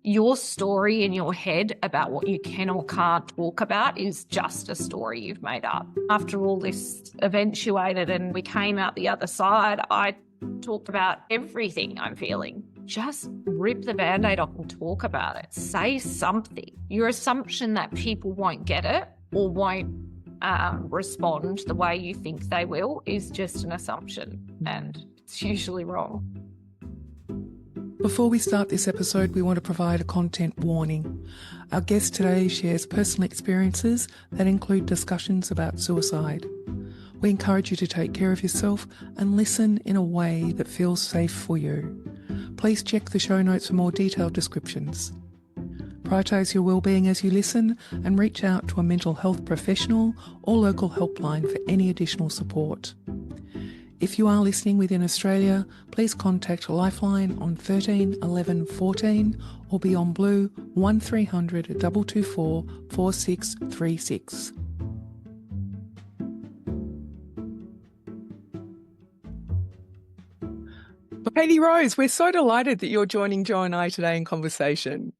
your story in your head about what you can or can't talk about is just a story you've made up. After all this eventuated and we came out the other side, I talked about everything I'm feeling. Just rip the Band-Aid off and talk about it. Say something. Your assumption that people won't get it or won't respond the way you think they will is just an assumption, and it's usually wrong. Before we start this episode, we want to provide a content warning. Our guest today shares personal experiences that include discussions about suicide. We encourage you to take care of yourself and listen in a way that feels safe for you. Please check the show notes for more detailed descriptions. Prioritise your wellbeing as you listen and reach out to a mental health professional or local helpline for any additional support. If you are listening within Australia, please contact Lifeline on 13 11 14 or Beyondblue 1300 224 4636. Katie Rose, we're so delighted that you're joining Jo and I today in conversation.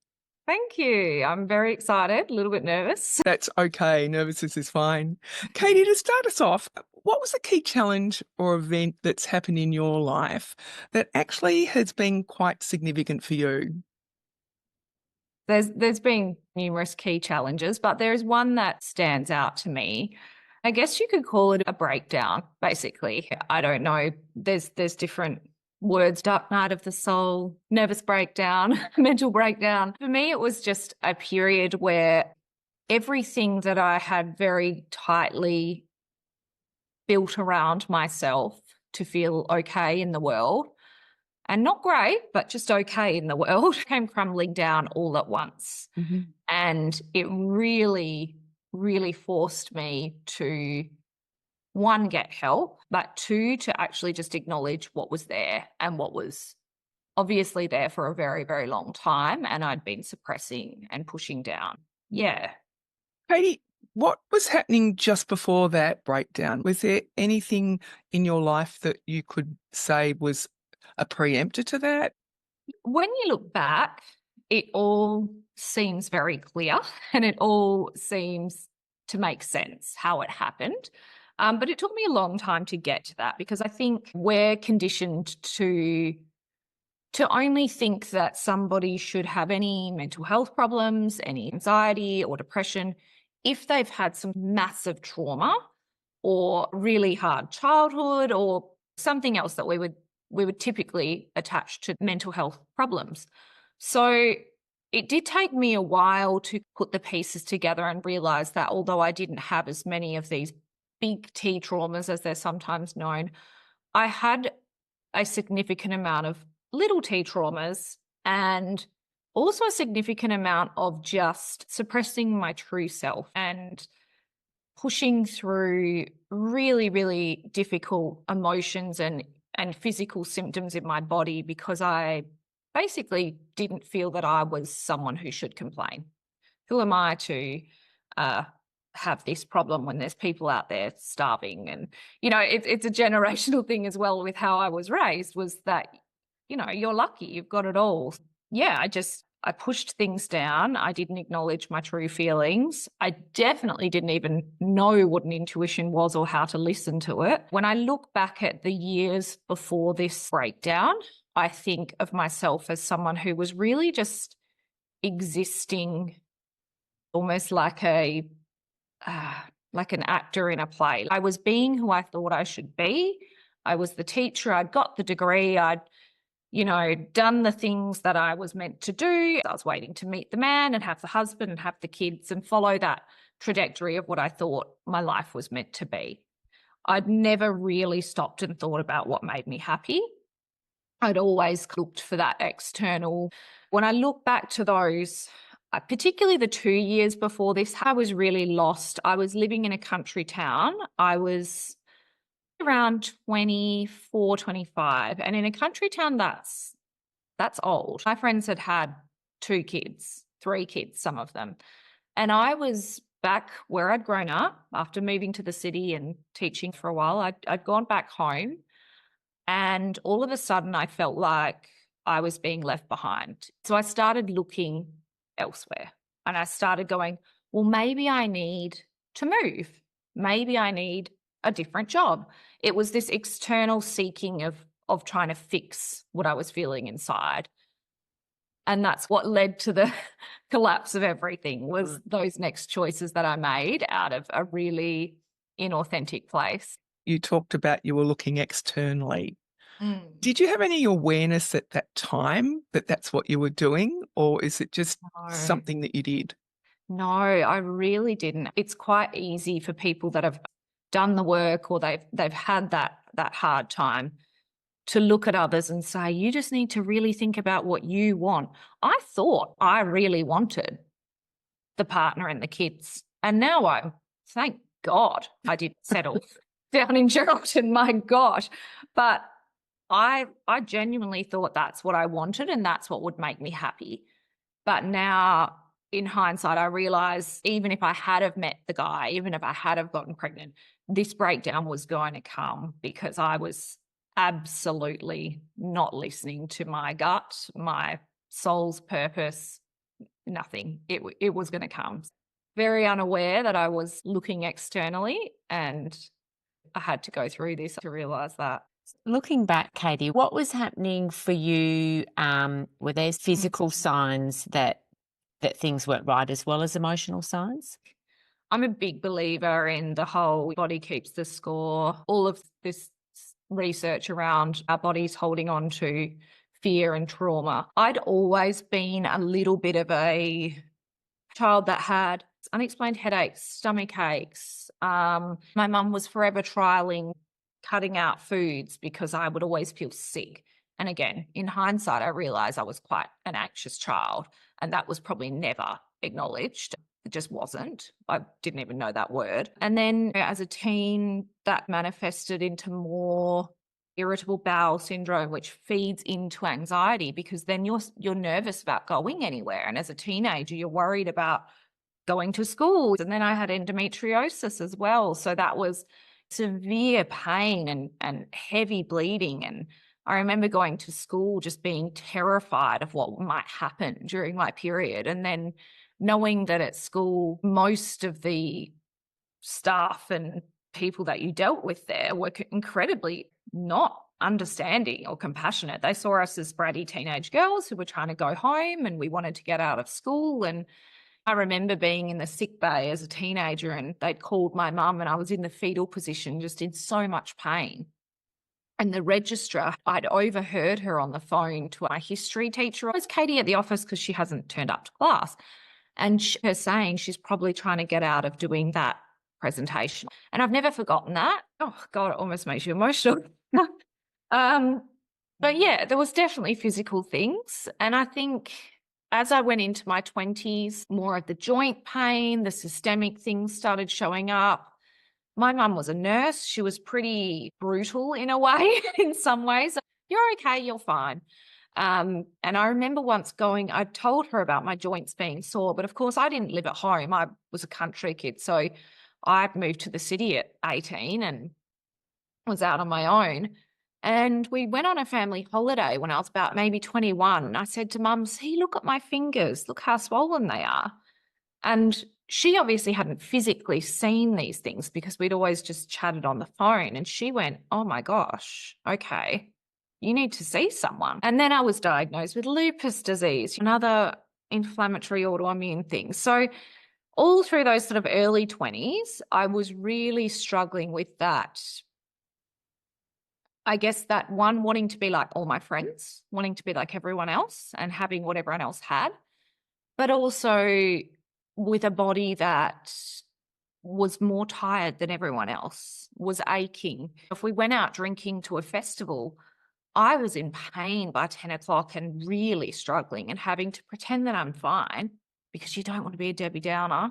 Thank you. I'm very excited, a little bit nervous. That's okay. Nervousness is fine. Katie, to start us off, what was a key challenge or event that's happened in your life that actually has been quite significant for you? There's been numerous key challenges, but there's one that stands out to me. I guess you could call it a breakdown, basically. I don't know. There's different words: dark night of the soul, nervous breakdown, mental breakdown. For me, it was just a period where everything that I had very tightly built around myself to feel okay in the world, and not great, but just okay in the world, came crumbling down all at once. Mm-hmm. And it really, really forced me to, one, get help, but two, to actually just acknowledge what was there and what was obviously there for a very, very long time, and I'd been suppressing and pushing down. Yeah. Katie, what was happening just before that breakdown? Was there anything in your life that you could say was a preemptor to that? When you look back, it all seems very clear and it all seems to make sense how it happened. But it took me a long time to get to that, because I think we're conditioned to only think that somebody should have any mental health problems, any anxiety or depression, if they've had some massive trauma or really hard childhood or something else that we would typically attach to mental health problems. So it did take me a while to put the pieces together and realize that although I didn't have as many of these big T traumas, as they're sometimes known, I had a significant amount of little T traumas, and also a significant amount of just suppressing my true self and pushing through really, really difficult emotions and physical symptoms in my body, because I basically didn't feel that I was someone who should complain. Who am I to have this problem when there's people out there starving? And, it's a generational thing as well with how I was raised, was that, you're lucky, you've got it all. Yeah, I pushed things down. I didn't acknowledge my true feelings. I definitely didn't even know what an intuition was or how to listen to it. When I look back at the years before this breakdown, I think of myself as someone who was really just existing almost like an actor in a play. I was being who I thought I should be. I was the teacher. I'd got the degree. I'd done the things that I was meant to do. I was waiting to meet the man and have the husband and have the kids and follow that trajectory of what I thought my life was meant to be. I'd never really stopped and thought about what made me happy. I'd always looked for that external. When I look back to those, particularly the 2 years before this, I was really lost. I was living in a country town. I was around 24, 25. And in a country town, that's old. My friends had 2 kids, 3 kids, some of them. And I was back where I'd grown up after moving to the city and teaching for a while. I'd gone back home, and all of a sudden I felt like I was being left behind. So I started looking elsewhere and I started going, well, maybe I need to move. Maybe I need a different job. It was this external seeking of trying to fix what I was feeling inside. And that's what led to the collapse of everything, was those next choices that I made out of a really inauthentic place. You talked about you were looking externally. Mm. Did you have any awareness at that time that that's what you were doing, or is it just No. something that you did? No, I really didn't. It's quite easy for people that have done the work or they've had that hard time to look at others and say, you just need to really think about what you want. I thought I really wanted the partner and the kids. And now thank God I didn't settle down in Geraldton, my gosh. But I genuinely thought that's what I wanted and that's what would make me happy. But now in hindsight, I realize even if I had have met the guy, even if I had have gotten pregnant, this breakdown was going to come because I was absolutely not listening to my gut, my soul's purpose, nothing. It was going to come. Very unaware that I was looking externally, and I had to go through this to realize that. Looking back, Katie, what was happening for you? Were there physical signs that things weren't right as well as emotional signs? I'm a big believer in the whole body keeps the score, all of this research around our bodies holding on to fear and trauma. I'd always been a little bit of a child that had unexplained headaches, stomach aches. My mum was forever trialing cutting out foods because I would always feel sick. And again, in hindsight, I realised I was quite an anxious child, and that was probably never acknowledged. It just wasn't. I didn't even know that word. And then as a teen, that manifested into more irritable bowel syndrome, which feeds into anxiety because then you're nervous about going anywhere. And as a teenager, you're worried about going to school. And then I had endometriosis as well. So that was severe pain and heavy bleeding. And I remember going to school just being terrified of what might happen during my period. And then knowing that at school, most of the staff and people that you dealt with there were incredibly not understanding or compassionate. They saw us as bratty teenage girls who were trying to go home and we wanted to get out of school. And I remember being in the sick bay as a teenager and they'd called my mum and I was in the fetal position, just in so much pain. And the registrar, I'd overheard her on the phone to my history teacher. Was Katie at the office because she hasn't turned up to class? And her saying she's probably trying to get out of doing that presentation. And I've never forgotten that. Oh, God, it almost makes you emotional. But yeah, there was definitely physical things. And I think as I went into my 20s, more of the joint pain, the systemic things started showing up. My mum was a nurse. She was pretty brutal in a way, in some ways. You're okay, you're fine. And I remember once I told her about my joints being sore, but of course I didn't live at home. I was a country kid. So I moved to the city at 18 and was out on my own. And we went on a family holiday when I was about maybe 21. And I said to Mum, see, look at my fingers. Look how swollen they are. And she obviously hadn't physically seen these things because we'd always just chatted on the phone. And she went, oh my gosh, okay, you need to see someone. And then I was diagnosed with lupus disease, another inflammatory autoimmune thing. So all through those sort of early 20s, I was really struggling with that. I guess that one, wanting to be like all my friends, wanting to be like everyone else and having what everyone else had, but also with a body that was more tired than everyone else, was aching. If we went out drinking to a festival, I was in pain by 10 o'clock and really struggling and having to pretend that I'm fine because you don't want to be a Debbie Downer.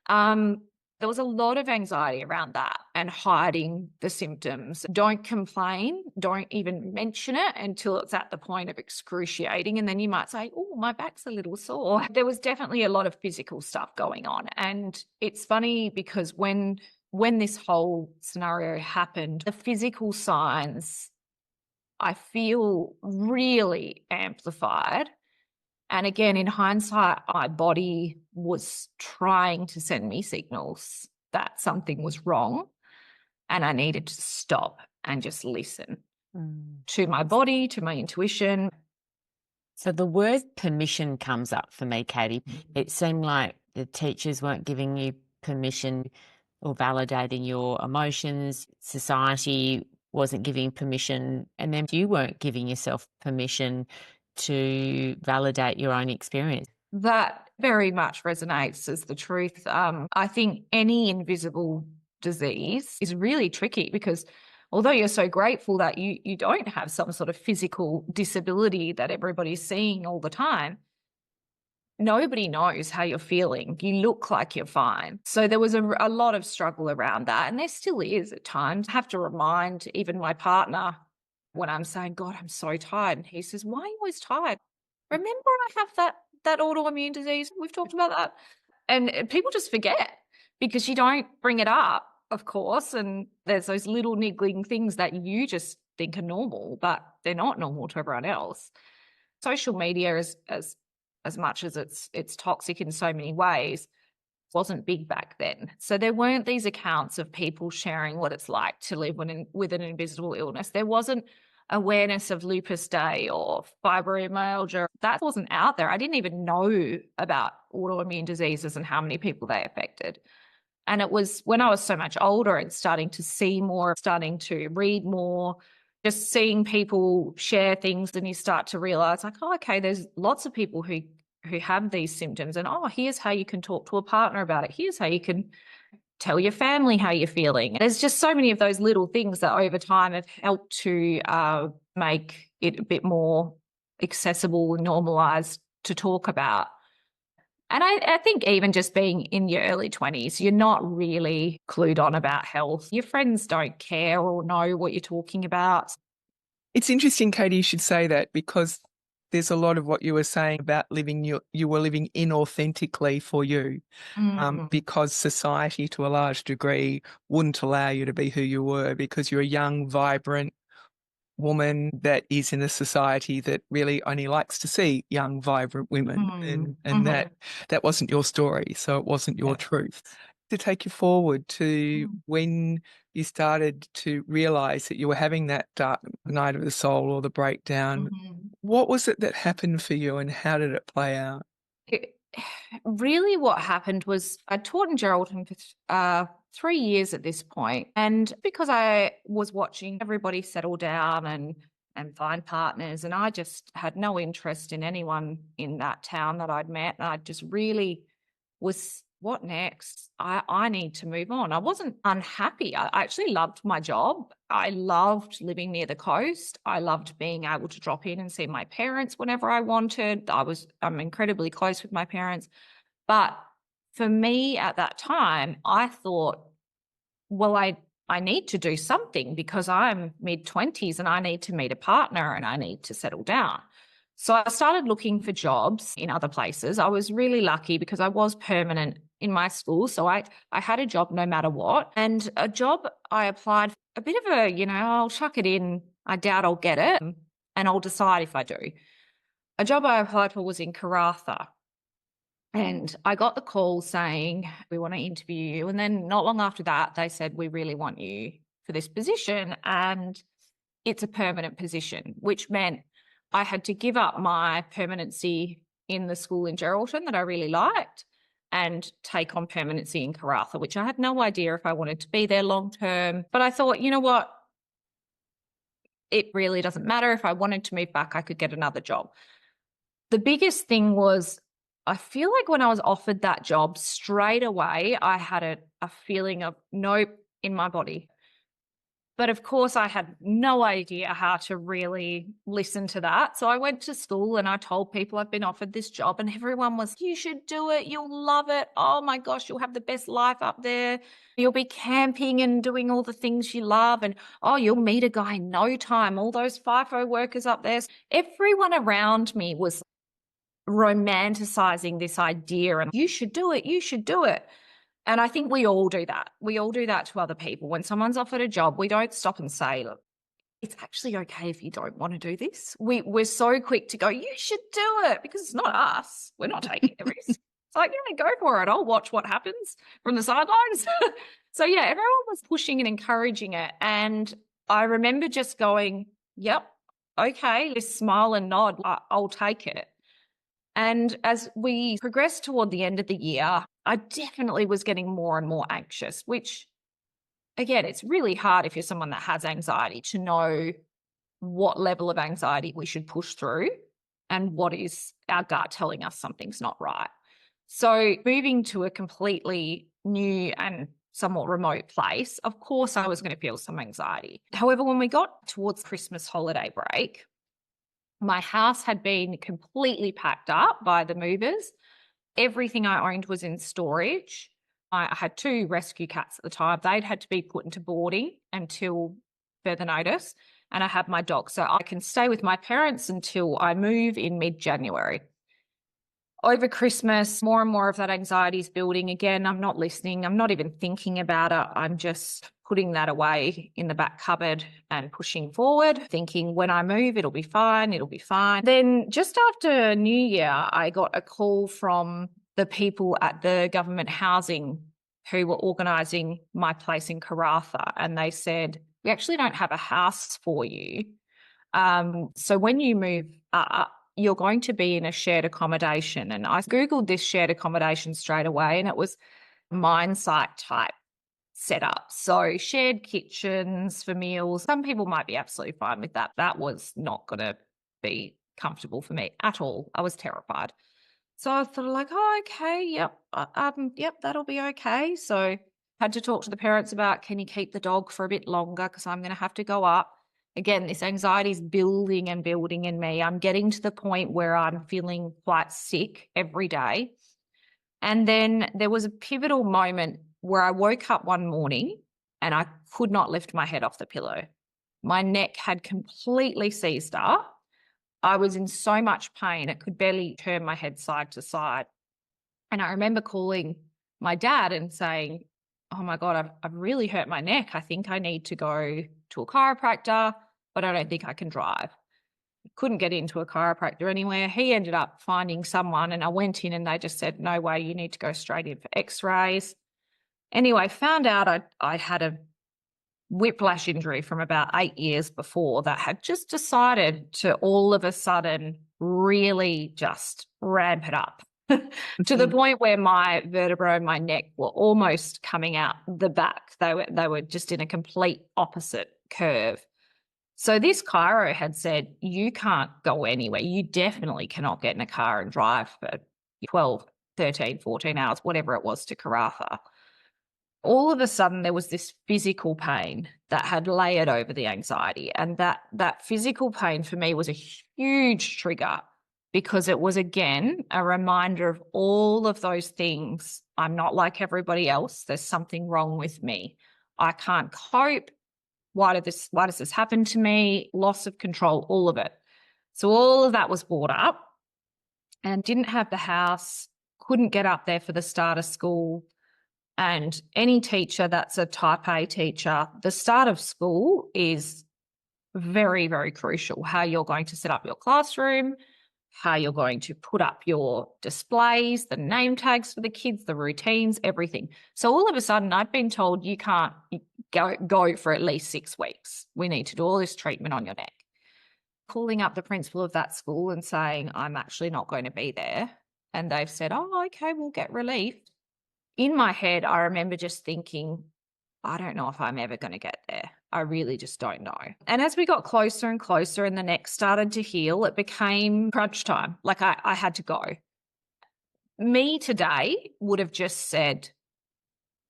There was a lot of anxiety around that and hiding the symptoms. Don't complain. Don't even mention it until it's at the point of excruciating. And then you might say, oh, my back's a little sore. There was definitely a lot of physical stuff going on. And it's funny because when this whole scenario happened, the physical signs I feel really amplified. And again, in hindsight, my body was trying to send me signals that something was wrong and I needed to stop and just listen to my body, to my intuition. So the word permission comes up for me, Katie. It seemed like the teachers weren't giving you permission or validating your emotions. Society wasn't giving permission, and then you weren't giving yourself permission to validate your own experience. That very much resonates as the truth. I think any invisible disease is really tricky because although you're so grateful that you don't have some sort of physical disability that everybody's seeing all the time, nobody knows how you're feeling. You look like you're fine. So there was a lot of struggle around that. And there still is at times. I have to remind even my partner when I'm saying, God, I'm so tired. And he says, why are you always tired? Remember I have that autoimmune disease. We've talked about that. And people just forget because you don't bring it up, of course. And there's those little niggling things that you just think are normal, but they're not normal to everyone else. Social media is as much as it's toxic in so many ways, wasn't big back then. So there weren't these accounts of people sharing what it's like to live with an invisible illness. There wasn't awareness of Lupus Day or fibromyalgia. That wasn't out there. I didn't even know about autoimmune diseases and how many people they affected. And it was when I was so much older and starting to see more, starting to read more, just seeing people share things, and you start to realize like, oh, okay, there's lots of people who have these symptoms, and oh, here's how you can talk to a partner about it. Here's how you can tell your family how you're feeling. There's just so many of those little things that over time have helped to make it a bit more accessible and normalized to talk about. And I think even just being in your early 20s, you're not really clued on about health. Your friends don't care or know what you're talking about. It's interesting, Katie, you should say that, because there's a lot of what you were saying about you were living inauthentically for you, because society to a large degree wouldn't allow you to be who you were, because you're a young, vibrant woman that is in a society that really only likes to see young, vibrant women. And that wasn't your story. So it wasn't your truth. To take you forward to when you started to realize that you were having that dark night of the soul or the breakdown, what was it that happened for you and how did it play out? Really what happened was I taught in Geraldton for 3 years at this point. And because I was watching everybody settle down and find partners, and I just had no interest in anyone in that town that I'd met. And I just really was, what next? I need to move on. I wasn't unhappy. I actually loved my job. I loved living near the coast. I loved being able to drop in and see my parents whenever I wanted. I'm incredibly close with my parents. But for me at that time, I thought, well, I need to do something because I'm mid-20s and I need to meet a partner and I need to settle down. So I started looking for jobs in other places. I was really lucky because I was permanent in my school. So I had a job no matter what. And a job I applied for, a bit of I'll chuck it in. I doubt I'll get it and I'll decide if I do. A job I applied for was in Karratha. And I got the call saying, we want to interview you. And then not long after that, they said, we really want you for this position. And it's a permanent position, which meant I had to give up my permanency in the school in Geraldton that I really liked and take on permanency in Karratha, which I had no idea if I wanted to be there long term. But I thought, you know what? It really doesn't matter. If I wanted to move back, I could get another job. The biggest thing was, I feel like when I was offered that job, straight away, I had a feeling of nope in my body. But of course, I had no idea how to really listen to that. So I went to school and I told people I've been offered this job, and everyone was, you should do it. You'll love it. Oh my gosh, you'll have the best life up there. You'll be camping and doing all the things you love. And oh, you'll meet a guy in no time. All those FIFO workers up there. Everyone around me was romanticizing this idea and you should do it. You should do it. And I think we all do that. We all do that to other people. When someone's offered a job, we don't stop and say, look, it's actually okay if you don't want to do this. We're so quick to go, you should do it, because it's not us. We're not taking the risk. It's like, yeah, go for it. I'll watch what happens from the sidelines. So yeah, everyone was pushing and encouraging it. And I remember just going, yep, okay, just smile and nod. I'll take it. And as we progressed toward the end of the year, I definitely was getting more and more anxious, which, again, it's really hard if you're someone that has anxiety to know what level of anxiety we should push through and what is our gut telling us something's not right. So moving to a completely new and somewhat remote place, of course I was going to feel some anxiety. However, when we got towards Christmas holiday break, my house had been completely packed up by the movers. Everything I owned was in storage. I had 2 rescue cats at the time. They'd had to be put into boarding until further notice. And I had my dog. So I can stay with my parents until I move in mid-January. Over Christmas, more and more of that anxiety is building. Again, I'm not listening. I'm not even thinking about it. I'm just putting that away in the back cupboard and pushing forward, thinking when I move, it'll be fine. It'll be fine. Then just after New Year, I got a call from the people at the government housing who were organising my place in Karratha. And they said, we actually don't have a house for you. So when you move up, you're going to be in a shared accommodation. And I Googled this shared accommodation straight away, and it was mine site type setup. So shared kitchens for meals. Some people might be absolutely fine with that. That was not going to be comfortable for me at all. I was terrified. So I thought like, oh, okay, yep, that'll be okay. So had to talk to the parents about, can you keep the dog for a bit longer, because I'm going to have to go up. Again, this anxiety is building and building in me. I'm getting to the point where I'm feeling quite sick every day. And then there was a pivotal moment where I woke up one morning and I could not lift my head off the pillow. My neck had completely seized up. I was in so much pain, it could barely turn my head side to side. And I remember calling my dad and saying, oh my God, I've really hurt my neck. I think I need to go to a chiropractor, but I don't think I can drive. Couldn't get into a chiropractor anywhere. He ended up finding someone, and I went in and they just said, no way, you need to go straight in for x-rays. Anyway, found out I had a whiplash injury from about 8 years before that had just decided to all of a sudden really just ramp it up to the point where my vertebrae and my neck were almost coming out the back. They were just in a complete opposite curve. So this chiro had said, you can't go anywhere. You definitely cannot get in a car and drive for 12, 13, 14 hours, whatever it was, to Karratha. All of a sudden there was this physical pain that had layered over the anxiety. And that physical pain for me was a huge trigger, because it was, again, a reminder of all of those things. I'm not like everybody else. There's something wrong with me. I can't cope. Why does this happen to me? Loss of control, all of it. So all of that was brought up, and didn't have the house, couldn't get up there for the start of school. And any teacher that's a type A teacher, the start of school is very, very crucial. How you're going to set up your classroom, how you're going to put up your displays, the name tags for the kids, the routines, everything. So all of a sudden I'd been told, you can't go for at least 6 weeks. We need to do all this treatment on your neck. Calling up the principal of that school and saying, I'm actually not going to be there. And they've said, oh, okay, we'll get relief. In my head, I remember just thinking, I don't know if I'm ever going to get there. I really just don't know. And as we got closer and closer and the neck started to heal, it became crunch time. Like I had to go. Me today would have just said,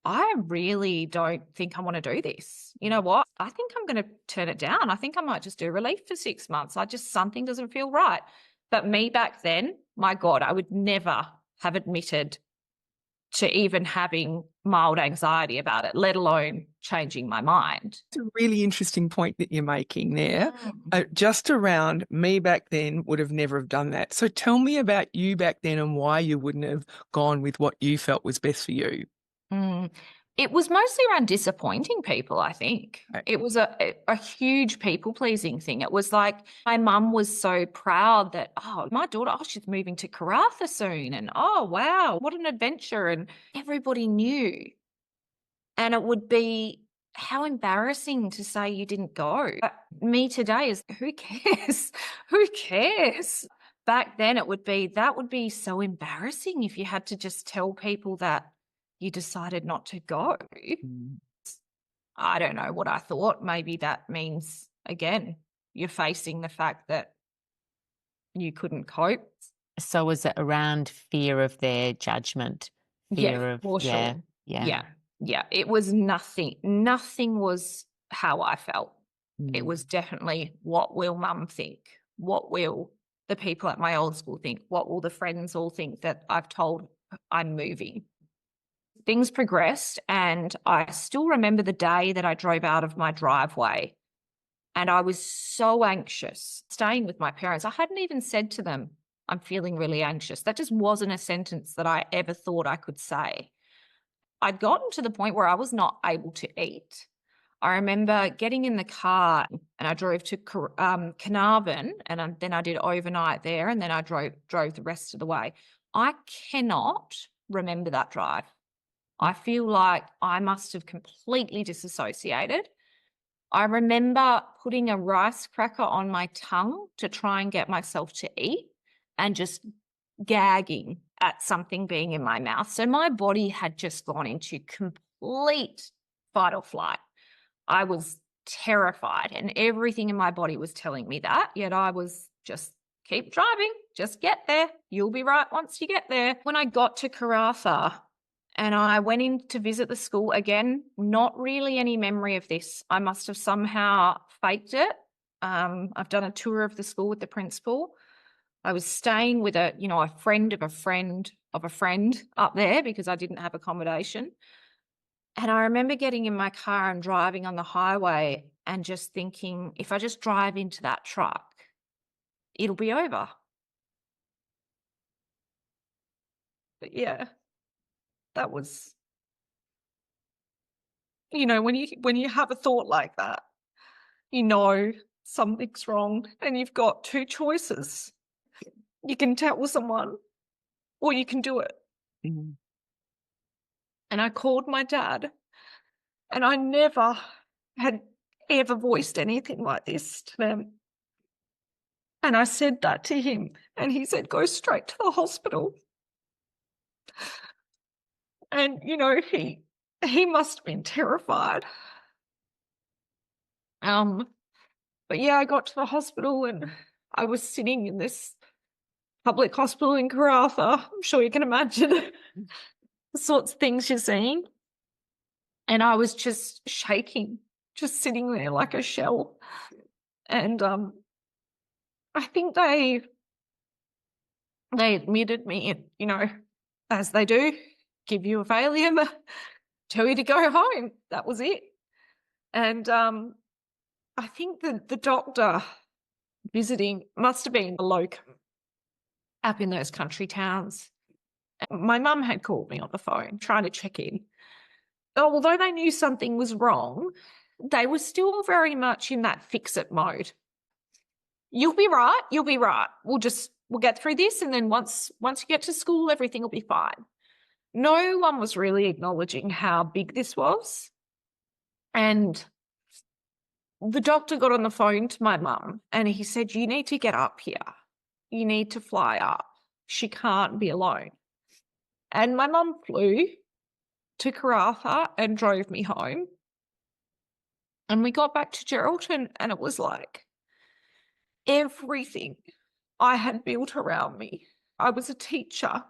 I really don't think I want to do this. You know what? I think I'm going to turn it down. I think I might just do relief for 6 months. Something doesn't feel right. But me back then, my God, I would never have admitted to even having mild anxiety about it, let alone changing my mind. It's a really interesting point that you're making there. Just around me back then would have never have done that. So tell me about you back then and why you wouldn't have gone with what you felt was best for you. It was mostly around disappointing people, I think. It was a huge people-pleasing thing. It was like my mum was so proud that, oh, my daughter, oh, she's moving to Karratha soon. And, oh, wow, what an adventure. And everybody knew. And it would be how embarrassing to say you didn't go. Me today is, who cares? Who cares? Back then that would be so embarrassing if you had to just tell people that you decided not to go. I don't know what I thought. Maybe that means, again, you're facing the fact that you couldn't cope. So was it around fear of their judgment? Fear of, for yeah, sure. yeah. Yeah. It was nothing. Nothing was how I felt. It Mm. was definitely, what will mum think? What will the people at my old school think? What will the friends all think that I've told I'm moving? Things progressed, and I still remember the day that I drove out of my driveway, and I was so anxious staying with my parents. I hadn't even said to them, I'm feeling really anxious. That just wasn't a sentence that I ever thought I could say. I'd gotten to the point where I was not able to eat. I remember getting in the car and I drove to Carnarvon, and then I did overnight there, and then I drove the rest of the way. I cannot remember that drive. I feel like I must have completely disassociated. I remember putting a rice cracker on my tongue to try and get myself to eat and just gagging at something being in my mouth. So my body had just gone into complete fight or flight. I was terrified, and everything in my body was telling me that, yet I was just, keep driving, just get there. You'll be right once you get there. When I got to Karratha, and I went in to visit the school again, not really any memory of this. I must have somehow faked it. I've done a tour of the school with the principal. I was staying with a friend of a friend of a friend up there because I didn't have accommodation. And I remember getting in my car and driving on the highway and just thinking, if I just drive into that truck, it'll be over. But yeah, that was, when you have a thought like that, something's wrong, and you've got two choices. You can tell someone or you can do it. Mm. And I called my dad, and I never had ever voiced anything like this to them. And I said that to him, and he said, go straight to the hospital. And, he must have been terrified. But yeah, I got to the hospital, and I was sitting in this public hospital in Karratha. I'm sure you can imagine the sorts of things you're seeing. And I was just shaking, just sitting there like a shell. And I think they admitted me, as they do, give you a Valium, tell you to go home. That was it. And I think the doctor visiting must have been a locum up in those country towns. My mum had called me on the phone trying to check in. Although they knew something was wrong, they were still very much in that fix-it mode. You'll be right. You'll be right. We'll get through this, and then once you get to school, everything will be fine. No one was really acknowledging how big this was. And the doctor got on the phone to my mum, and he said, you need to get up here. You need to fly up. She can't be alone. And my mum flew to Karratha and drove me home. And we got back to Geraldton, and it was like everything I had built around me. I was a teacher.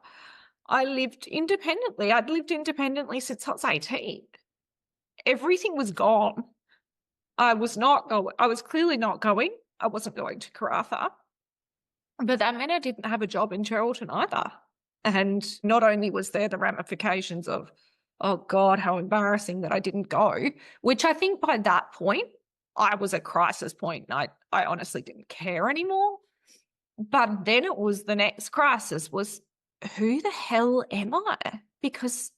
I lived independently. I'd lived independently since I was 18. Everything was gone. I was clearly not going. I wasn't going to Karratha. But that meant I didn't have a job in Geraldton either. And not only was there the ramifications of, oh God, how embarrassing that I didn't go, which I think by that point, I was at crisis point, and I honestly didn't care anymore. But then it was the next crisis was, who the hell am I? Because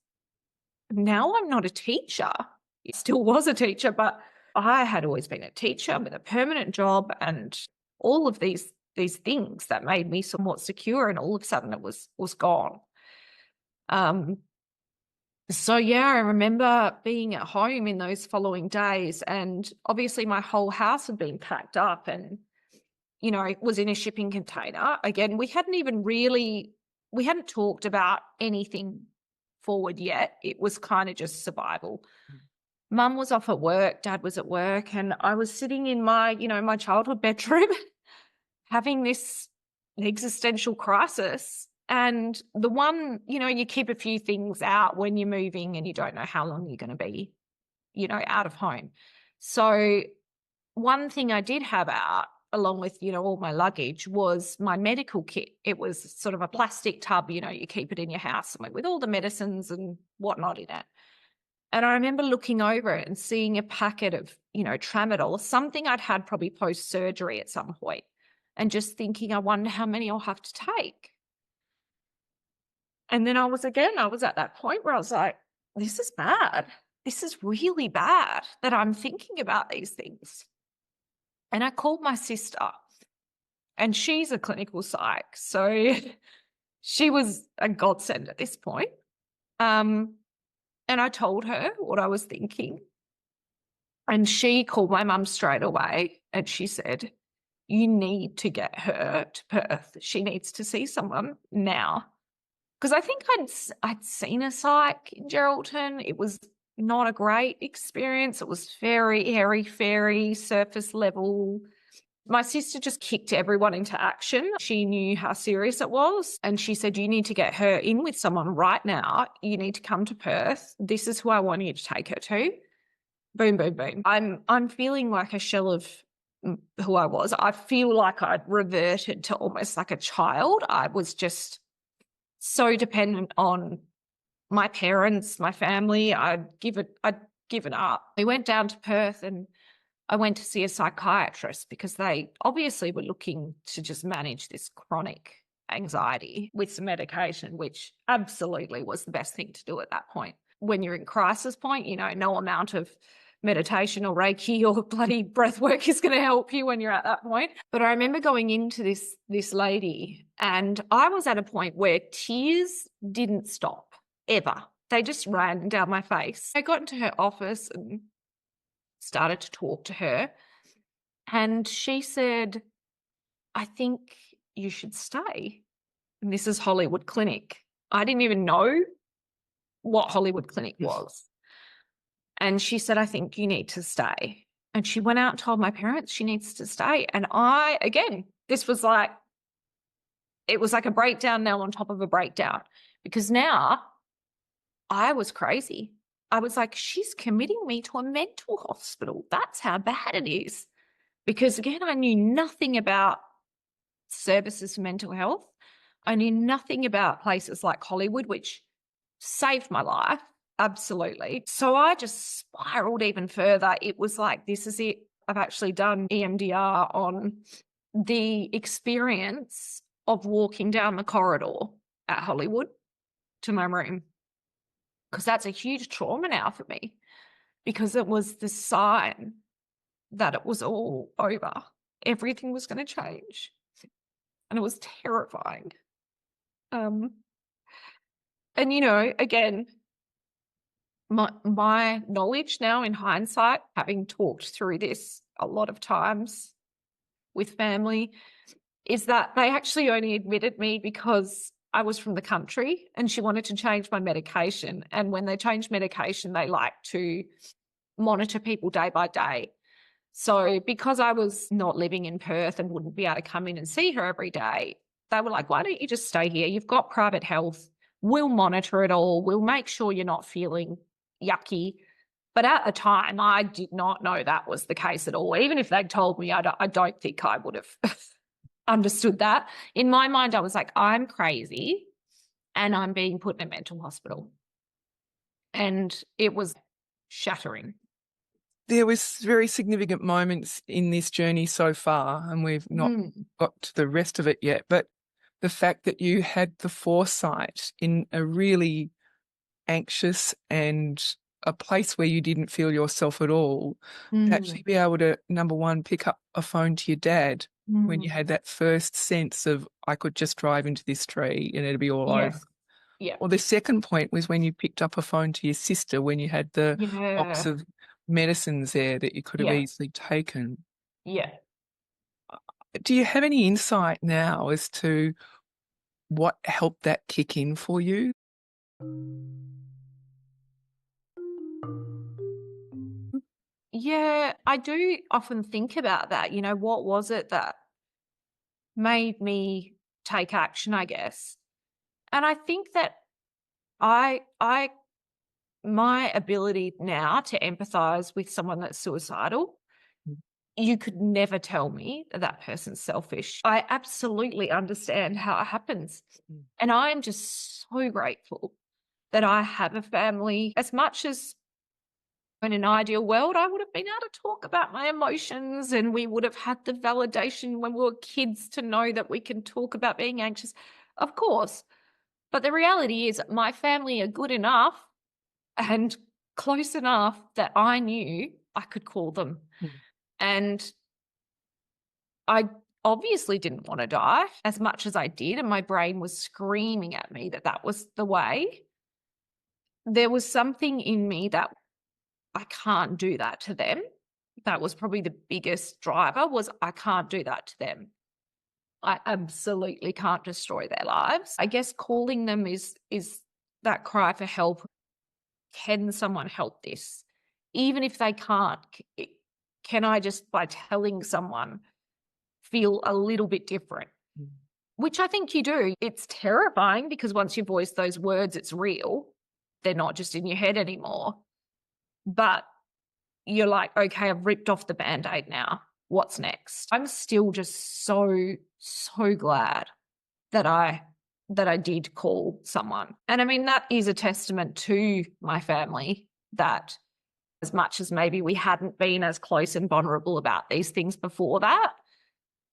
now I'm not a teacher. I still was a teacher, but I had always been a teacher with a permanent job and all of these things that made me somewhat secure, and all of a sudden it was gone. So yeah, I remember being at home in those following days, and obviously my whole house had been packed up and, you know, it was in a shipping container. Again, we hadn't talked about anything forward yet. It was kind of just survival. Mum was off at work, Dad was at work, and I was sitting in my, my childhood bedroom having this existential crisis. And the one, you keep a few things out when you're moving and you don't know how long you're going to be, out of home. So one thing I did have out, along with, all my luggage, was my medical kit. It was sort of a plastic tub, you keep it in your house with all the medicines and whatnot in it. And I remember looking over it and seeing a packet of, Tramadol, something I'd had probably post-surgery at some point, and just thinking, I wonder how many I'll have to take. And then I was at that point where I was like, this is bad. This is really bad that I'm thinking about these things. And I called my sister, and she's a clinical psych, so she was a godsend at this point. And I told her what I was thinking. And she called my mum straight away and she said, you need to get her to Perth. She needs to see someone now. Because I think I'd seen a psych in Geraldton. It was not a great experience. It was very airy-fairy, surface level. My sister just kicked everyone into action. She knew how serious it was. And she said, you need to get her in with someone right now. You need to come to Perth. This is who I want you to take her to. Boom, boom, boom. I'm feeling like a shell of who I was. I feel like I'd reverted to almost like a child. I was just so dependent on my parents, my family. I'd given up. We went down to Perth and I went to see a psychiatrist because they obviously were looking to just manage this chronic anxiety with some medication, which absolutely was the best thing to do at that point. When you're in crisis point, no amount of meditation or Reiki or bloody breath work is going to help you when you're at that point. But I remember going into this lady, and I was at a point where tears didn't stop ever. They just ran down my face. I got into her office and started to talk to her, and she said, I think you should stay. And this is Hollywood Clinic. I didn't even know what Hollywood Clinic was. And she said, I think you need to stay. And she went out and told my parents she needs to stay. And this was like, it was like a breakdown now on top of a breakdown, because now I was crazy. I was like, she's committing me to a mental hospital. That's how bad it is. Because again, I knew nothing about services for mental health. I knew nothing about places like Hollywood, which saved my life. Absolutely. So I just spiraled even further. It was like, this is it. I've actually done EMDR on the experience of walking down the corridor at Hollywood to my room, because that's a huge trauma now for me, because it was the sign that it was all over. Everything was going to change. And it was terrifying. And, again, my knowledge now in hindsight, having talked through this a lot of times with family, is that they actually only admitted me because I was from the country and she wanted to change my medication. And when they change medication, they like to monitor people day by day. So because I was not living in Perth and wouldn't be able to come in and see her every day, they were like, why don't you just stay here? You've got private health. We'll monitor it all. We'll make sure you're not feeling yucky. But at the time, I did not know that was the case at all. Even if they'd told me, I don't think I would have understood that. In my mind, I was like, I'm crazy and I'm being put in a mental hospital. And it was shattering. There was very significant moments in this journey so far, and we've not got to the rest of it yet, but the fact that you had the foresight in a really anxious and a place where you didn't feel yourself at all, to actually be able to, number one, pick up a phone to your dad when you had that first sense of, I could just drive into this tree and it'd be all over. Yes. Yeah. Or the second point was when you picked up a phone to your sister when you had the box Yeah. of medicines there that you could have Yeah. easily taken. Yeah. Do you have any insight now as to what helped that kick in for you? Yeah, I do often think about that. What was it that made me take action, I guess? And I think that I my ability now to empathize with someone that's suicidal, you could never tell me that that person's selfish. I absolutely understand how it happens. And I'm just so grateful that I have a family. As much as in an ideal world, I would have been able to talk about my emotions and we would have had the validation when we were kids to know that we can talk about being anxious. Of course. But the reality is, my family are good enough and close enough that I knew I could call them. And I obviously didn't want to die as much as I did. And my brain was screaming at me that that was the way. There was something in me that I can't do that to them. That was probably the biggest driver, was I can't do that to them. I absolutely can't destroy their lives. I guess calling them is that cry for help. Can someone help this? Even if they can't, can I just, by telling someone, feel a little bit different? Which I think you do. It's terrifying because once you voice those words, it's real. They're not just in your head anymore. But you're like, okay, I've ripped off the Band-Aid now. What's next? I'm still just so glad that I did call someone. And I mean, that is a testament to my family, that as much as maybe we hadn't been as close and vulnerable about these things before that,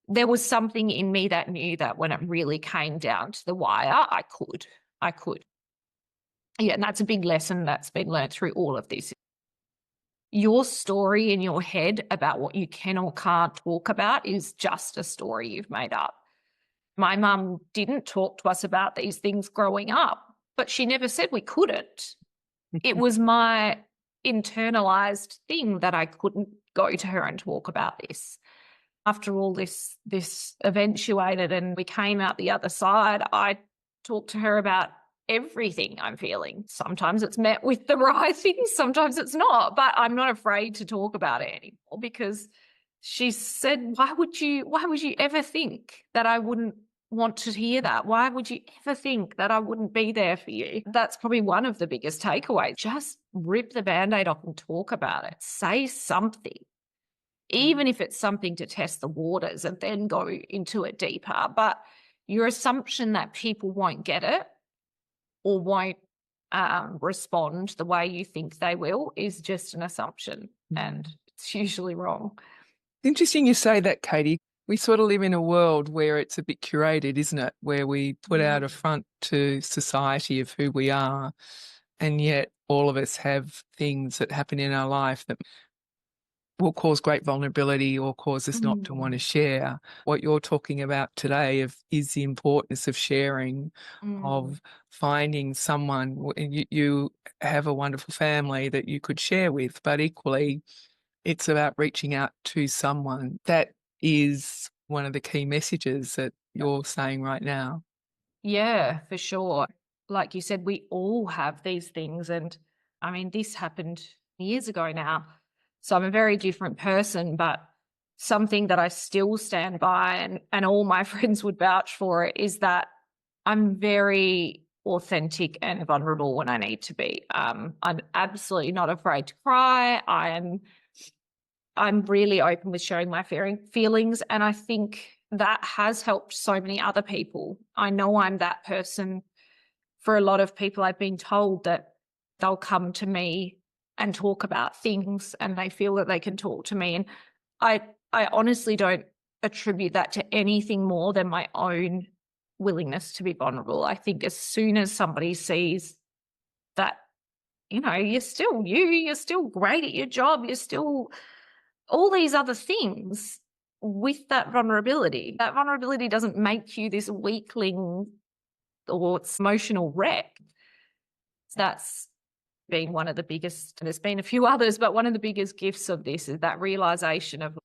there was something in me that knew that when it really came down to the wire, I could. Yeah, and that's a big lesson that's been learned through all of this. Your story in your head about what you can or can't talk about is just a story you've made up. My mum didn't talk to us about these things growing up, but she never said we couldn't. It was my internalized thing that I couldn't go to her and talk about this. After all this eventuated and we came out the other side, I talked to her about everything I'm feeling. Sometimes it's met with the writhing, sometimes it's not, but I'm not afraid to talk about it anymore because she said, why would you ever think that I wouldn't want to hear that? Why would you ever think that I wouldn't be there for you? That's probably one of the biggest takeaways. Just rip the Band-Aid off and talk about it. Say something, even if it's something to test the waters and then go into it deeper. But your assumption that people won't get it or won't respond the way you think they will is just an assumption, and it's usually wrong. Interesting you say that, Katie. We sort of live in a world where it's a bit curated, isn't it? Where we put out a front to society of who we are, and yet all of us have things that happen in our life that will cause great vulnerability or cause us not to want to share. What you're talking about today is the importance of sharing, of finding someone. You have a wonderful family that you could share with, but equally it's about reaching out to someone. That is one of the key messages that you're saying right now. Yeah, for sure. Like you said, we all have these things. And I mean, this happened years ago now. So I'm a very different person, but something that I still stand by and all my friends would vouch for it is that I'm very authentic and vulnerable when I need to be. I'm absolutely not afraid to cry. I'm really open with sharing my feelings, and I think that has helped so many other people. I know I'm that person for a lot of people. I've been told that they'll come to me and talk about things and they feel that they can talk to me. And I honestly don't attribute that to anything more than my own willingness to be vulnerable. I think as soon as somebody sees that you're still you're still great at your job, you're still all these other things with that vulnerability. That vulnerability doesn't make you this weakling or emotional wreck. That's been one of the biggest, and there's been a few others, but one of the biggest gifts of this is that realization of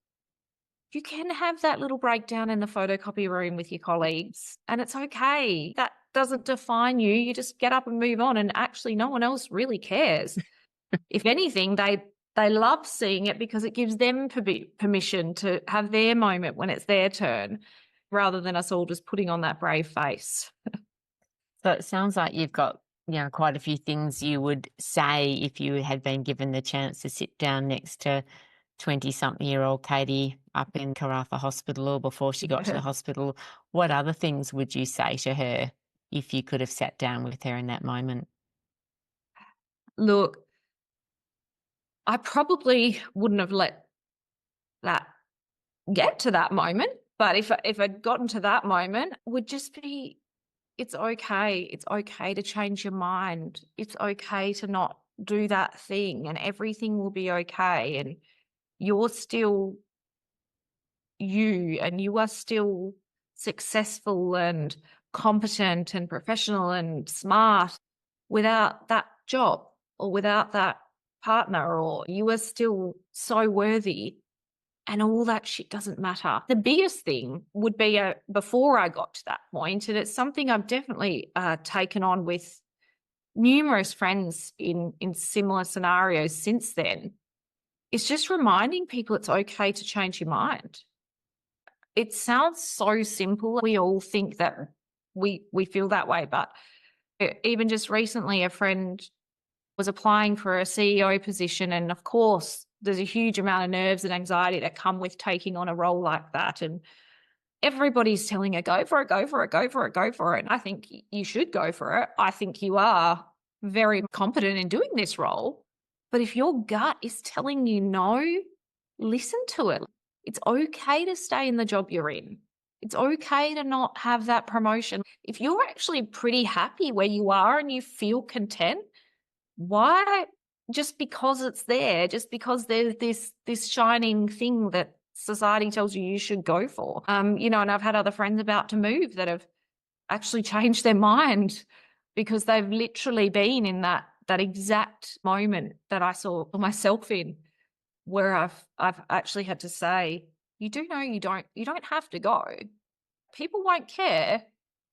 you can have that little breakdown in the photocopy room with your colleagues, and it's okay. That doesn't define you. You just get up and move on, and actually no one else really cares. If anything, they love seeing it because it gives them permission to have their moment when it's their turn, rather than us all just putting on that brave face. So it sounds like you've got, quite a few things you would say if you had been given the chance to sit down next to 20-something-year-old Katie up in Carafa Hospital or before she got to the hospital. What other things would you say to her if you could have sat down with her in that moment? Look, I probably wouldn't have let that get to that moment, but if I'd gotten to that moment, would just be, it's okay. It's okay to change your mind. It's okay to not do that thing, and everything will be okay. And you're still you, and you are still successful and competent and professional and smart without that job or without that partner, or you are still so worthy, and all that shit doesn't matter. The biggest thing would be before I got to that point, and it's something I've definitely taken on with numerous friends in similar scenarios since then, is just reminding people it's okay to change your mind. It sounds so simple. We all think that we feel that way, but even just recently, a friend was applying for a CEO position, and of course, there's a huge amount of nerves and anxiety that come with taking on a role like that. And everybody's telling her, go for it, go for it, go for it, go for it. And I think you should go for it. I think you are very competent in doing this role. But if your gut is telling you no, listen to it. It's okay to stay in the job you're in. It's okay to not have that promotion. If you're actually pretty happy where you are and you feel content, why, just because it's there, just because there's this shining thing that society tells you should go for. And I've had other friends about to move that have actually changed their mind because they've literally been in that exact moment that I saw myself in, where I've actually had to say, you do know you don't have to go. People won't care.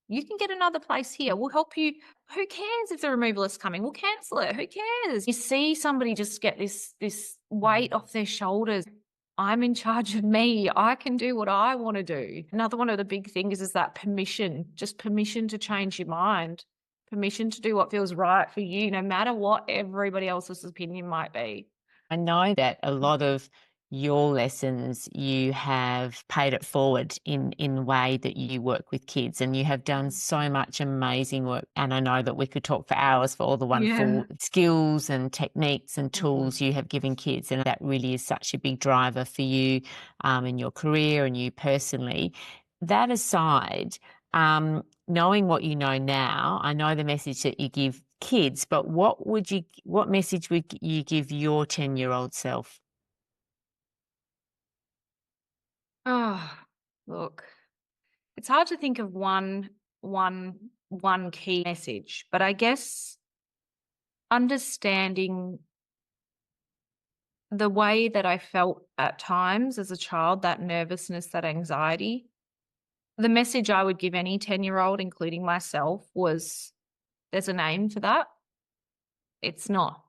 You can get another place here. We'll help you. Who cares if the removalist's coming? We'll cancel it. Who cares? You see somebody just get this weight off their shoulders. I'm in charge of me. I can do what I want to do. Another one of the big things is that permission, just permission to change your mind, permission to do what feels right for you, no matter what everybody else's opinion might be. I know that a lot of your lessons, you have paid it forward in the way that you work with kids, and you have done so much amazing work. And I know that we could talk for hours for all the wonderful skills and techniques and tools you have given kids. And that really is such a big driver for you in your career and you personally. That aside, knowing what you know now, I know the message that you give kids, but what message would you give your 10-year-old self? Oh, look, it's hard to think of one key message, but I guess understanding the way that I felt at times as a child, that nervousness, that anxiety. The message I would give any 10-year-old, including myself, was there's a name for that. It's not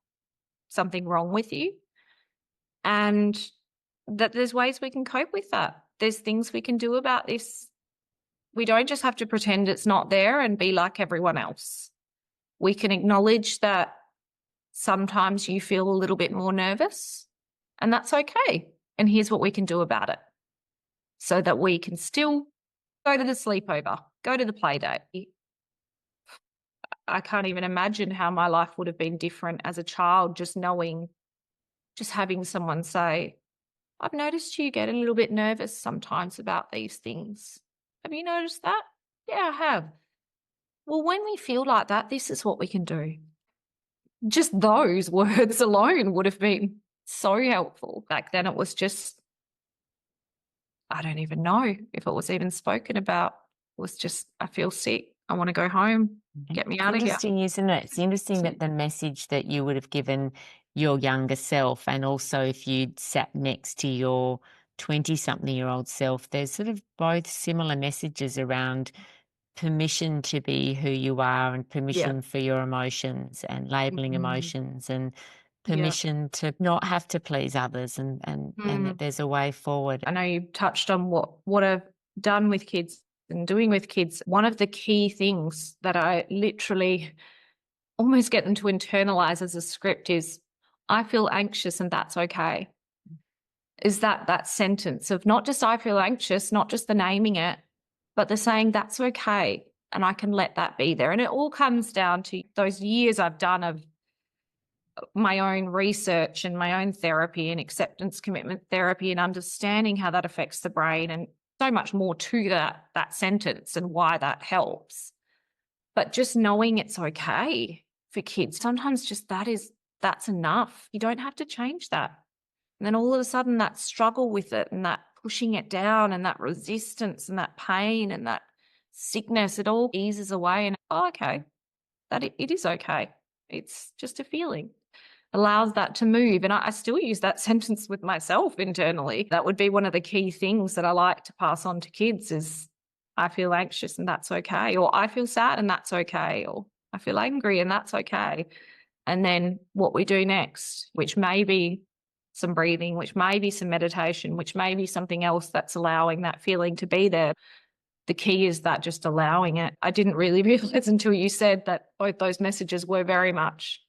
something wrong with you. And that there's ways we can cope with that. There's things we can do about this. We don't just have to pretend it's not there and be like everyone else. We can acknowledge that sometimes you feel a little bit more nervous, and that's okay. And here's what we can do about it so that we can still go to the sleepover, go to the play date. I can't even imagine how my life would have been different as a child, just having someone say, I've noticed you get a little bit nervous sometimes about these things. Have you noticed that? Yeah, I have. Well, when we feel like that, this is what we can do. just those words alone would have been so helpful. Back then it was just, I don't even know if it was even spoken about. It was just, I feel sick. I want to go home. Get me It's out of here. interesting, isn't it? It's interesting that the message that you would have given your younger self, and also if you'd sat next to your 20-something-year-old self, there's sort of both similar messages around permission to be who you are and permission for your emotions and labeling emotions and permission to not have to please others, and that there's a way forward. I know you touched on what I've done with kids and doing with kids. One of the key things that I literally almost get them to internalize as a script is, I feel anxious and that's okay. Is that sentence of not just I feel anxious, not just the naming it, but the saying that's okay and I can let that be there. And it all comes down to those years I've done of my own research and my own therapy and acceptance commitment therapy and understanding how that affects the brain, and so much more to that sentence and why that helps. But just knowing it's okay for kids, sometimes just that's enough. You don't have to change that. And then all of a sudden that struggle with it and that pushing it down and that resistance and that pain and that sickness, it all eases away and, oh, okay, that it is okay. It's just a feeling. Allows that to move. And I still use that sentence with myself internally. That would be one of the key things that I like to pass on to kids is, I feel anxious and that's okay. Or I feel sad and that's okay. Or I feel angry and that's okay. And then what we do next, which may be some breathing, which may be some meditation, which may be something else that's allowing that feeling to be there. The key is that just allowing it. I didn't really realize until you said that both those messages were very much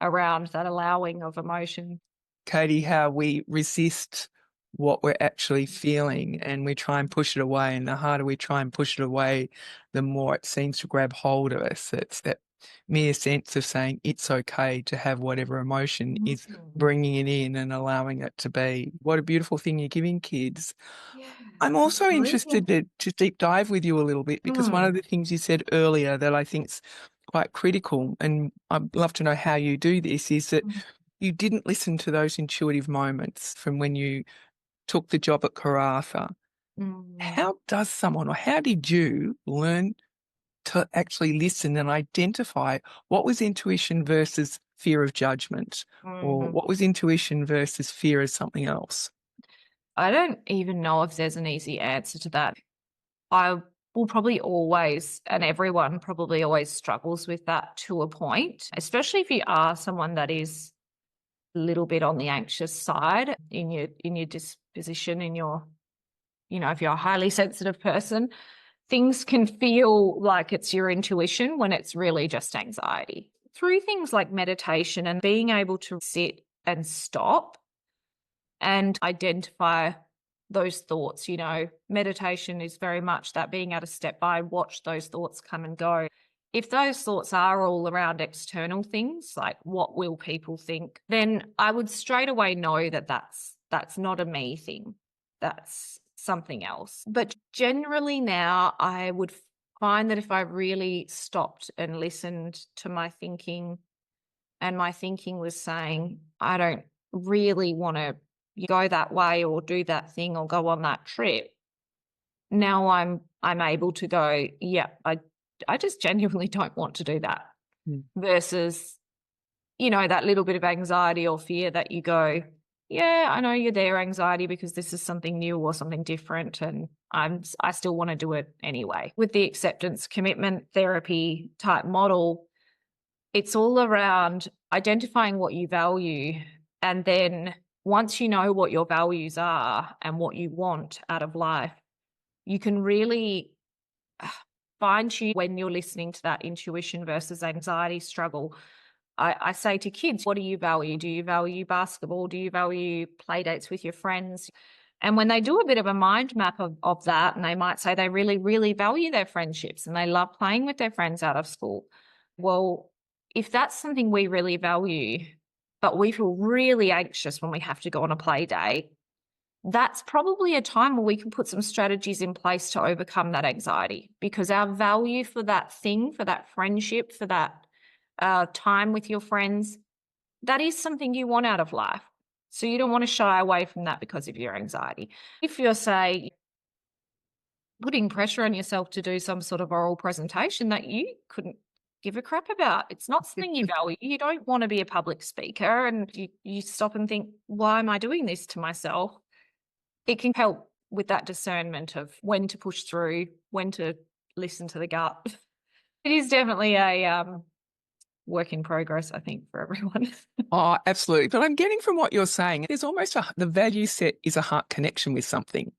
around that allowing of emotion. Katie, how we resist what we're actually feeling and we try and push it away. And the harder we try and push it away, the more it seems to grab hold of us. It's that mere sense of saying it's okay to have whatever emotion is bringing it in and allowing it to be. What a beautiful thing you're giving kids. Yeah, I'm also interested to deep dive with you a little bit, because one of the things you said earlier that I think's quite critical, and I'd love to know how you do this, is that you didn't listen to those intuitive moments from when you took the job at Karratha. How does someone, or how did you learn to actually listen and identify what was intuition versus fear of judgment, or what was intuition versus fear of something else? I don't even know if there's an easy answer to that. I will probably always, and everyone probably always struggles with that to a point, especially if you are someone that is a little bit on the anxious side in your disposition, in your, if you're a highly sensitive person, things can feel like it's your intuition when it's really just anxiety. Through things like meditation and being able to sit and stop and identify those thoughts, meditation is very much that being able to step by and watch those thoughts come and go. If those thoughts are all around external things, like what will people think, then I would straight away know that that's not a me thing. That's something else. But generally now I would find that if I really stopped and listened to my thinking, and my thinking was saying, I don't really want to go that way or do that thing or go on that trip. Now I'm able to go, yeah, I just genuinely don't want to do that. Versus, that little bit of anxiety or fear that you go, yeah, I know you're there, anxiety, because this is something new or something different, and I still want to do it anyway. With the acceptance commitment therapy type model, it's all around identifying what you value, and then once you know what your values are and what you want out of life, you can really fine-tune when you're listening to that intuition versus anxiety struggle. I say to kids, what do you value? Do you value basketball? Do you value play dates with your friends? And when they do a bit of a mind map of that, and they might say they really, really value their friendships and they love playing with their friends out of school. Well, if that's something we really value, but we feel really anxious when we have to go on a play day, that's probably a time where we can put some strategies in place to overcome that anxiety, because our value for that thing, for that friendship, for that time with your friends, that is something you want out of life. So you don't want to shy away from that because of your anxiety. If you're, say, putting pressure on yourself to do some sort of oral presentation that you couldn't give a crap about, it's not something you value. You don't want to be a public speaker, and you stop and think, why am I doing this to myself? It can help with that discernment of when to push through, when to listen to the gut. It is definitely a work in progress, I think, for everyone. Oh, absolutely. But I'm getting from what you're saying, there's almost the value set is a heart connection with something.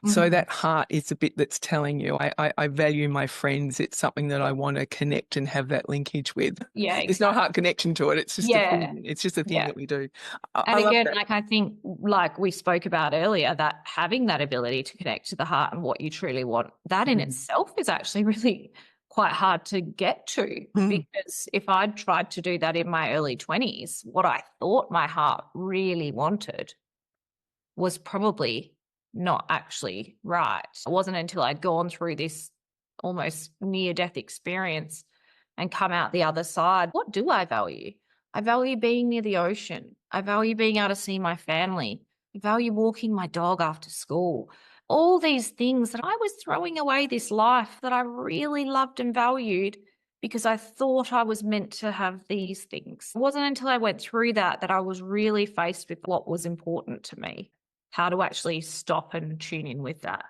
So that heart is the bit that's telling you, I value my friends. It's something that I want to connect and have that linkage with. Yeah, There's no heart connection to it. It's just a Yeah. thing. It's just a thing Yeah. that we do. And I love again, that. like I think, like we spoke about earlier, that having that ability to connect to the heart and what you truly want, that in itself is actually really quite hard to get to. Because if I'd tried to do that in my early 20s, what I thought my heart really wanted was probably not actually right. It wasn't until I'd gone through this almost near-death experience and come out the other side. What do I value? I value being near the ocean. I value being able to see my family. I value walking my dog after school. All these things that I was throwing away this life that I really loved and valued because I thought I was meant to have these things. It wasn't until I went through that I was really faced with what was important to me, how to actually stop and tune in with that.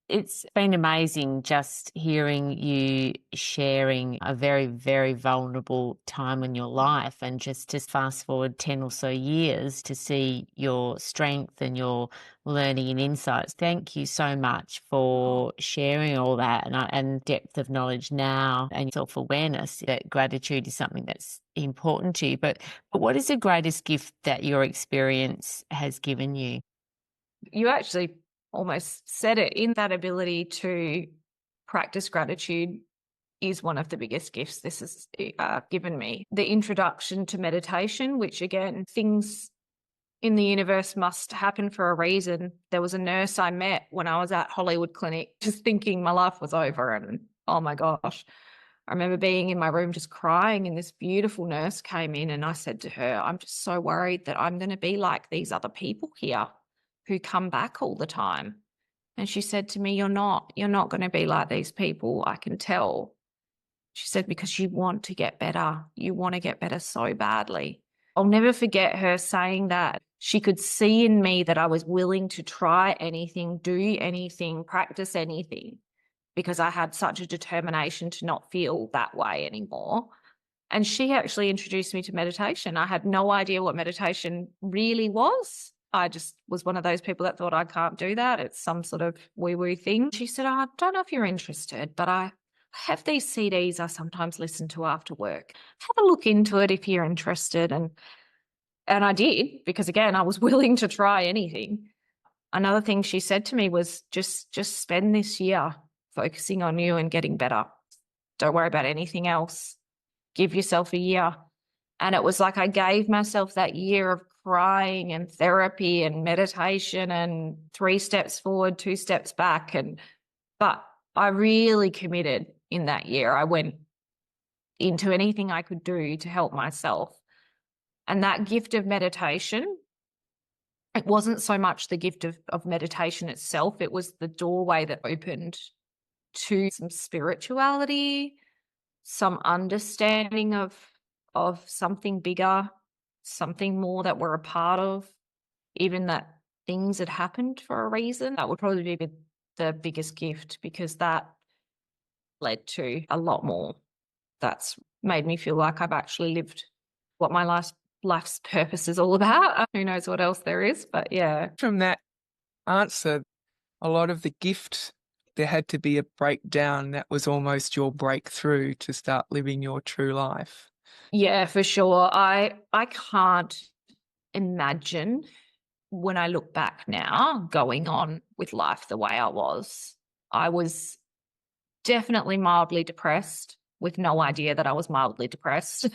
It's been amazing just hearing you sharing a very, very vulnerable time in your life, and just to fast forward 10 or so years to see your strength and your learning and insights. Thank you so much for sharing all that and depth of knowledge now and self-awareness that gratitude is something that's important to you. But what is the greatest gift that your experience has given you? You actually almost said it. In that ability to practice gratitude is one of the biggest gifts this has given me. The introduction to meditation, which again, things in the universe must happen for a reason. There was a nurse I met when I was at Hollywood Clinic, just thinking my life was over, and oh my gosh. I remember being in my room just crying, and this beautiful nurse came in, and I said to her, I'm just so worried that I'm going to be like these other people here who come back all the time. And she said to me, you're not going to be like these people. I can tell. She said, because you want to get better. You want to get better so badly. I'll never forget her saying that. She could see in me that I was willing to try anything, do anything, practice anything, because I had such a determination to not feel that way anymore. And she actually introduced me to meditation. I had no idea what meditation really was. I just was one of those people that thought I can't do that. It's some sort of woo-woo thing. She said, I don't know if you're interested, but I have these CDs I sometimes listen to after work. Have a look into it if you're interested. And I did, because again, I was willing to try anything. Another thing she said to me was just spend this year focusing on you and getting better. Don't worry about anything else. Give yourself a year. And it was like I gave myself that year of crying and therapy and meditation and 3 steps forward, 2 steps back. But I really committed in that year. I went into anything I could do to help myself. And that gift of meditation, it wasn't so much the gift of meditation itself. It was the doorway that opened to some spirituality, some understanding of something bigger, something more that we're a part of, even that things had happened for a reason. That would probably be the biggest gift, because that led to a lot more. That's made me feel like I've actually lived what my life's purpose is all about. Who knows what else there is, but yeah. From that answer, a lot of the gift, there had to be a breakdown. That was almost your breakthrough to start living your true life. Yeah, for sure. I can't imagine, when I look back now, going on with life the way I was. I was definitely mildly depressed, with no idea that I was mildly depressed.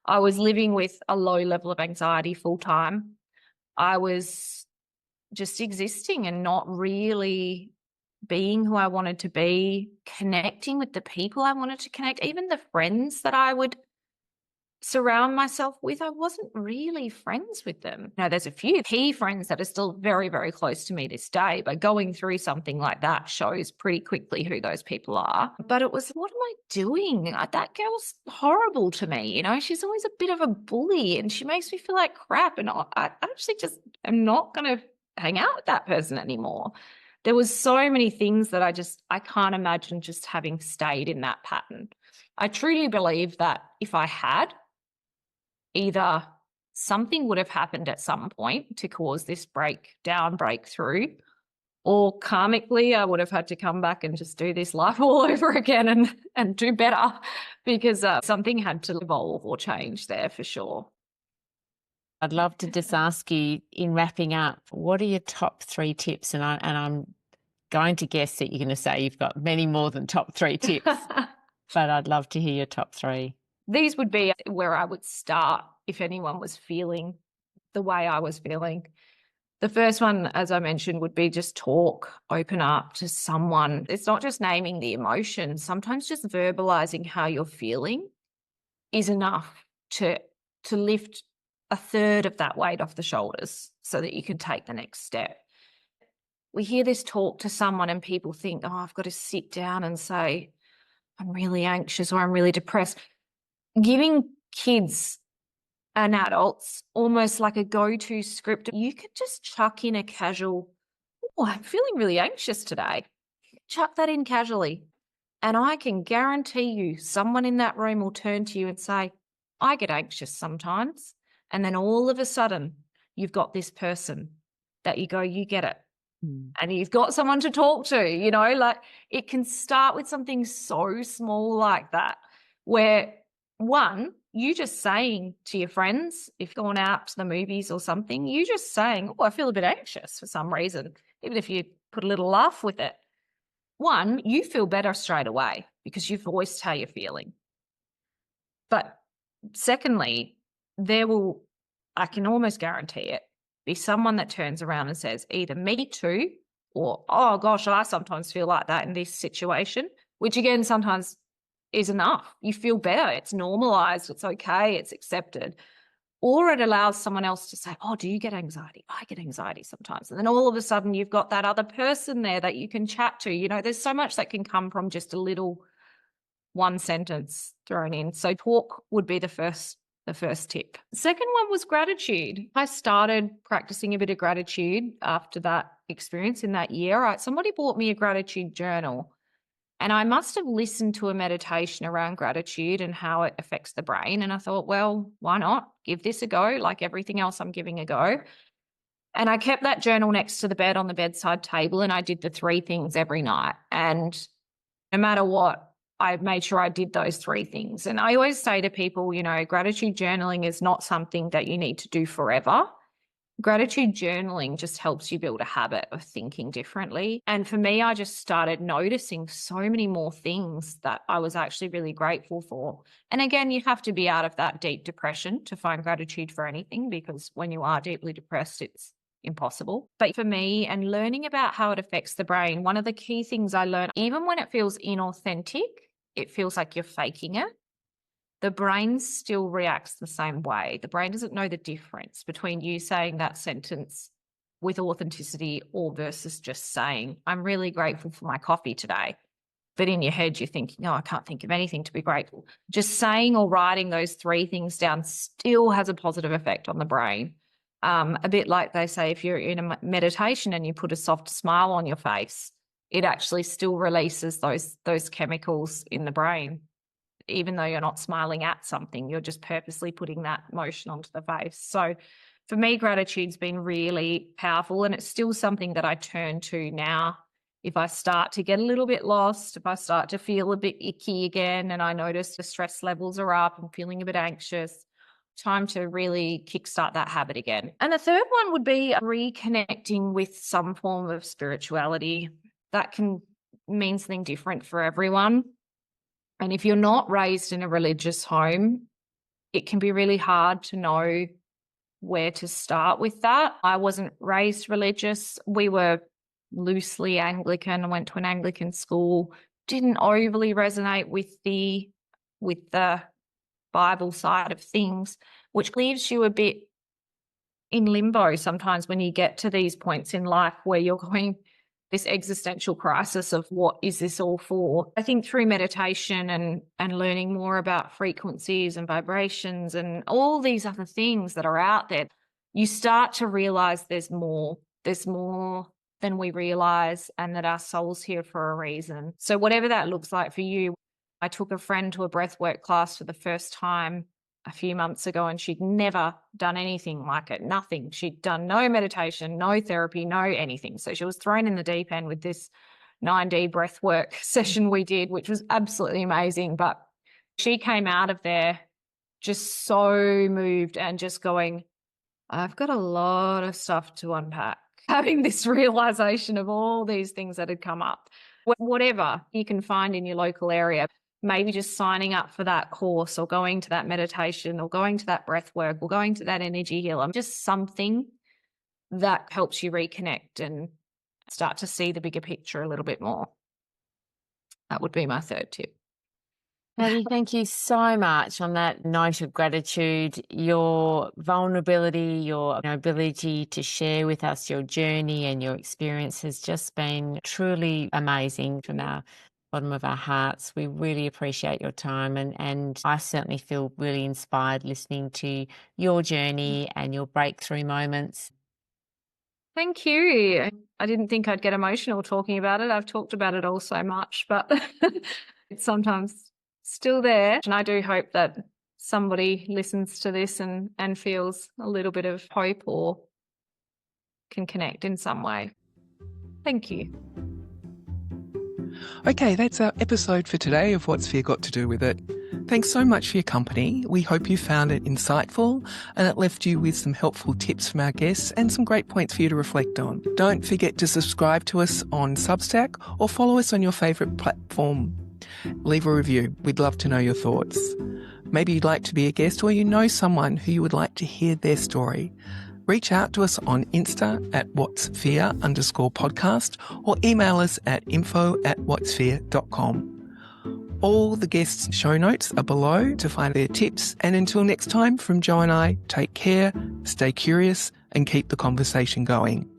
I was living with a low level of anxiety full time. I was just existing and not really being who I wanted to be, connecting with the people I wanted to connect, even the friends that I would surround myself with, I wasn't really friends with them. Now, there's a few key friends that are still very, very close to me this day, but going through something like that shows pretty quickly who those people are. But it was, what am I doing? That girl's horrible to me. She's always a bit of a bully and she makes me feel like crap. And I actually just am not going to hang out with that person anymore. There was so many things that I can't imagine just having stayed in that pattern. I truly believe that if I had, either something would have happened at some point to cause this breakthrough, or karmically I would have had to come back and just do this life all over again and do better, because something had to evolve or change there for sure. I'd love to just ask you, in wrapping up, what are your top 3 tips? And I'm going to guess that you're going to say you've got many more than top 3 tips, but I'd love to hear your top 3. These would be where I would start if anyone was feeling the way I was feeling. The first one, as I mentioned, would be just talk, open up to someone. It's not just naming the emotion. Sometimes just verbalizing how you're feeling is enough to lift a third of that weight off the shoulders so that you can take the next step. We hear this talk to someone and people think, oh, I've got to sit down and say, I'm really anxious or I'm really depressed. Giving kids and adults almost like a go-to script. You could just chuck in a casual, oh, I'm feeling really anxious today. Chuck that in casually. And I can guarantee you someone in that room will turn to you and say, I get anxious sometimes. And then all of a sudden, you've got this person that you go, you get it. And you've got someone to talk to, like it can start with something so small like that, where one, you just saying to your friends, if you're going out to the movies or something, you just saying, oh, I feel a bit anxious for some reason, even if you put a little laugh with it. One, you feel better straight away because you've voiced how you're feeling. But secondly, I can almost guarantee it, be someone that turns around and says either me too or, oh gosh, I sometimes feel like that in this situation, which again, sometimes is enough. You feel better. It's normalized. It's okay. It's accepted. Or it allows someone else to say, oh, do you get anxiety? I get anxiety sometimes. And then all of a sudden you've got that other person there that you can chat to. There's so much that can come from just a little one sentence thrown in. So talk would be the first tip. The second one was gratitude. I started practicing a bit of gratitude after that experience in that year. Somebody bought me a gratitude journal, and I must have listened to a meditation around gratitude and how it affects the brain. And I thought, well, why not give this a go? Like everything else I'm giving a go. And I kept that journal next to the bed on the bedside table, and I did the 3 things every night. And no matter what, I made sure I did those 3 things. And I always say to people, gratitude journaling is not something that you need to do forever. Gratitude journaling just helps you build a habit of thinking differently. And for me, I just started noticing so many more things that I was actually really grateful for. And again, you have to be out of that deep depression to find gratitude for anything, because when you are deeply depressed, it's impossible. But for me, and learning about how it affects the brain, one of the key things I learned, even when it feels inauthentic, it feels like you're faking it, the brain still reacts the same way. The brain doesn't know the difference between you saying that sentence with authenticity or versus just saying, I'm really grateful for my coffee today. But in your head, you're thinking, no, I can't think of anything to be grateful. Just saying or writing those 3 things down still has a positive effect on the brain. A bit like they say, if you're in a meditation and you put a soft smile on your face, it actually still releases those chemicals in the brain. Even though you're not smiling at something, you're just purposely putting that emotion onto the face. So for me, gratitude's been really powerful, and it's still something that I turn to now. If I start to get a little bit lost, if I start to feel a bit icky again, and I notice the stress levels are up and feeling a bit anxious, time to really kickstart that habit again. And the third one would be reconnecting with some form of spirituality. That can mean something different for everyone. And if you're not raised in a religious home, it can be really hard to know where to start with that. I wasn't raised religious. We were loosely Anglican. I went to an Anglican school, didn't overly resonate with the Bible side of things, which leaves you a bit in limbo sometimes when you get to these points in life where you're going this existential crisis of what is this all for? I think through meditation and learning more about frequencies and vibrations and all these other things that are out there, you start to realize there's more than we realize, and that our soul's here for a reason. So whatever that looks like for you, I took a friend to a breathwork class for the first time a few months ago, and she'd never done anything like it, nothing. She'd done no meditation, no therapy, no anything. So she was thrown in the deep end with this 9D breathwork session we did, which was absolutely amazing. But she came out of there just so moved and just going, I've got a lot of stuff to unpack. Having this realization of all these things that had come up, whatever you can find in your local area, maybe just signing up for that course or going to that meditation or going to that breath work or going to that energy healer, just something that helps you reconnect and start to see the bigger picture a little bit more. That would be my third tip. Patty, thank you so much on that note of gratitude. Your vulnerability, your ability to share with us your journey and your experience has just been truly amazing from our bottom of our hearts. We really appreciate your time, and I certainly feel really inspired listening to your journey and your breakthrough moments. Thank you. I didn't think I'd get emotional talking about it. I've talked about it all so much, but it's sometimes still there. And I do hope that somebody listens to this and feels a little bit of hope or can connect in some way. Thank you. Okay, that's our episode for today of What's Fear Got to Do with It. Thanks so much for your company. We hope you found it insightful and it left you with some helpful tips from our guests and some great points for you to reflect on. Don't forget to subscribe to us on Substack or follow us on your favourite platform. Leave a review. We'd love to know your thoughts. Maybe you'd like to be a guest or you know someone who you would like to hear their story. Reach out to us on Insta at whatsfear_podcast or email us at info@whatsfear.com. All the guests' show notes are below to find their tips. And until next time, from Jo and I, take care, stay curious, and keep the conversation going.